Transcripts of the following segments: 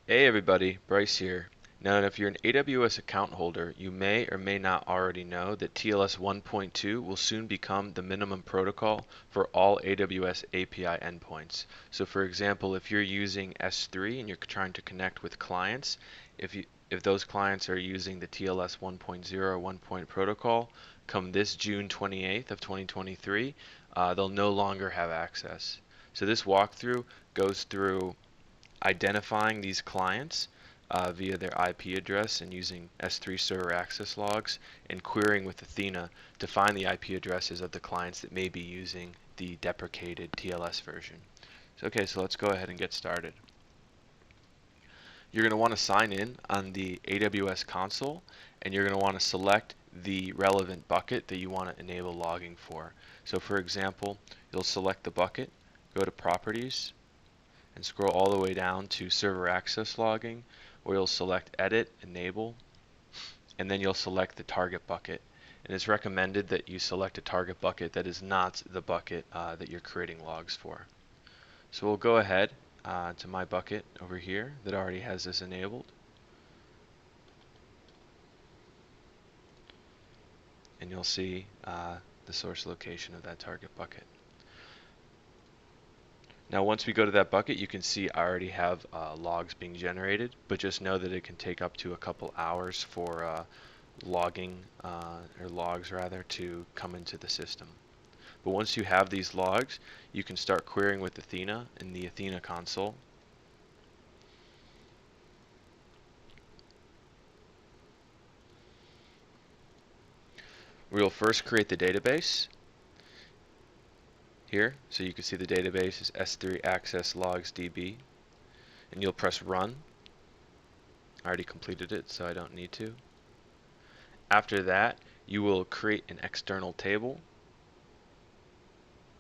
Hey everybody, Bryce here. Now, if you're an AWS account holder, you may or may not already know that TLS 1.2 will soon become the minimum protocol for all AWS API endpoints. So for example, if you're using S3 and you're trying to connect with clients, if those clients are using the TLS 1.0 1 protocol, come this June 28th of 2023, they'll no longer have access. So this walkthrough goes through identifying these clients via their IP address and using S3 server access logs and querying with Athena to find the IP addresses of the clients that may be using the deprecated TLS version. So let's go ahead and get started. You're going to want to sign in on the AWS console, and you're going to want to select the relevant bucket that you want to enable logging for. So for example, you'll select the bucket, go to Properties, and scroll all the way down to Server Access Logging, where you'll select Edit, Enable, and then you'll select the target bucket. And it's recommended that you select a target bucket that is not the bucket that you're creating logs for. So we'll go ahead to my bucket over here that already has this enabled. And you'll see the source location of that target bucket. Now once we go to that bucket, you can see I already have logs being generated, but just know that it can take up to a couple hours for logging, or logs rather, to come into the system. But once you have these logs, you can start querying with Athena in the Athena console. We'll first create the database here, so you can see the database is S3 access logs DB, and you'll press run. I already completed it, so I don't need to. After that, you will create an external table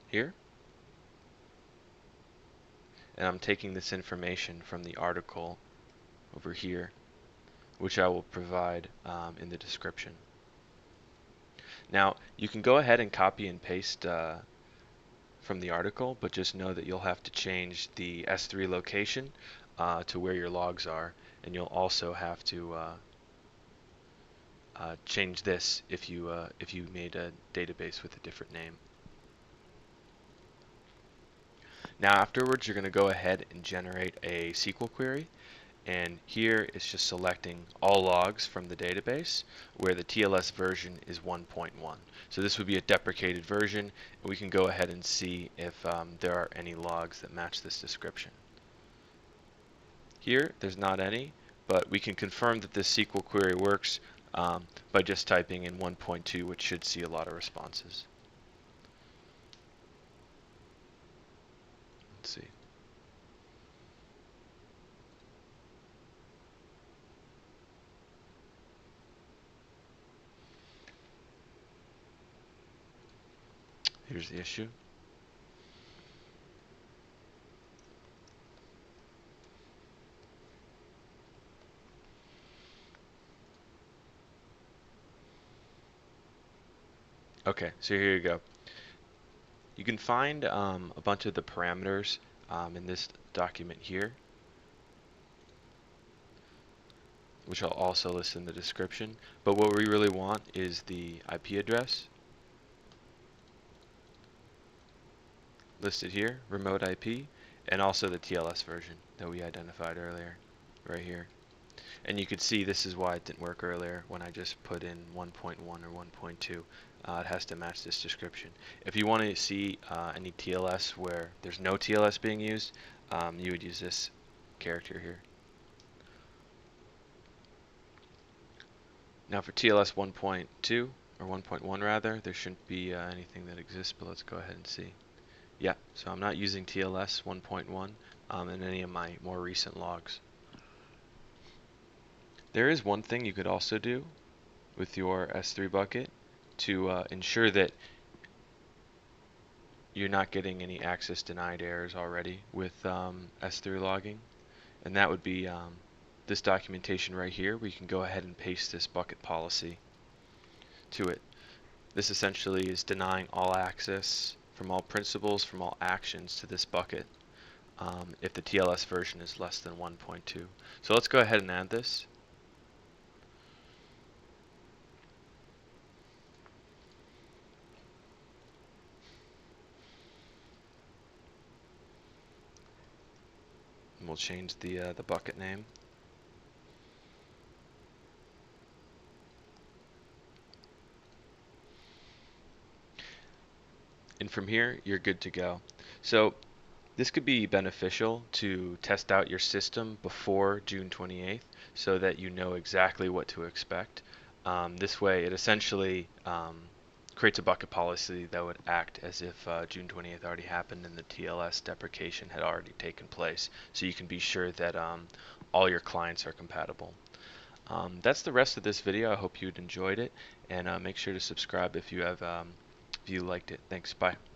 here, and I'm taking this information from the article over here, which I will provide in the description. Now, you can go ahead and copy and paste from the article, but just know that you'll have to change the S3 location to where your logs are, and you'll also have to change this if you made a database with a different name. Now afterwards, you're going to go ahead and generate a SQL query, and here it's just selecting all logs from the database where the TLS version is 1.1. So this would be a deprecated version, and we can go ahead and see if there are any logs that match this description. Here, there's not any, but we can confirm that this SQL query works by just typing in 1.2, which should see a lot of responses. Let's see. Here's the issue. Okay, so here you go. You can find a bunch of the parameters in this document here, which I'll also list in the description. But what we really want is the IP address listed here, remote IP, and also the TLS version that we identified earlier, right here. And you could see this is why it didn't work earlier when I just put in 1.1 or 1.2. It has to match this description. If you want to see any TLS where there's no TLS being used, you would use this character here. Now for TLS 1.2, or 1.1 rather, there shouldn't be anything that exists, but let's go ahead and see. Yeah, so I'm not using TLS 1.1 in any of my more recent logs. There is one thing you could also do with your S3 bucket to ensure that you're not getting any access denied errors already with S3 logging, and that would be this documentation right here, where you can go ahead and paste this bucket policy to it. This essentially is denying all access from all principals, from all actions to this bucket. if the TLS version is less than 1.2. So let's go ahead and add this. And we'll change the bucket name. And from here, you're good to go. So this could be beneficial to test out your system before June 28th so that you know exactly what to expect. This way, it essentially creates a bucket policy that would act as if June 28th already happened and the TLS deprecation had already taken place, so you can be sure that all your clients are compatible. That's the rest of this video. I hope you enjoyed it, and make sure to subscribe if you liked it. Thanks. Bye.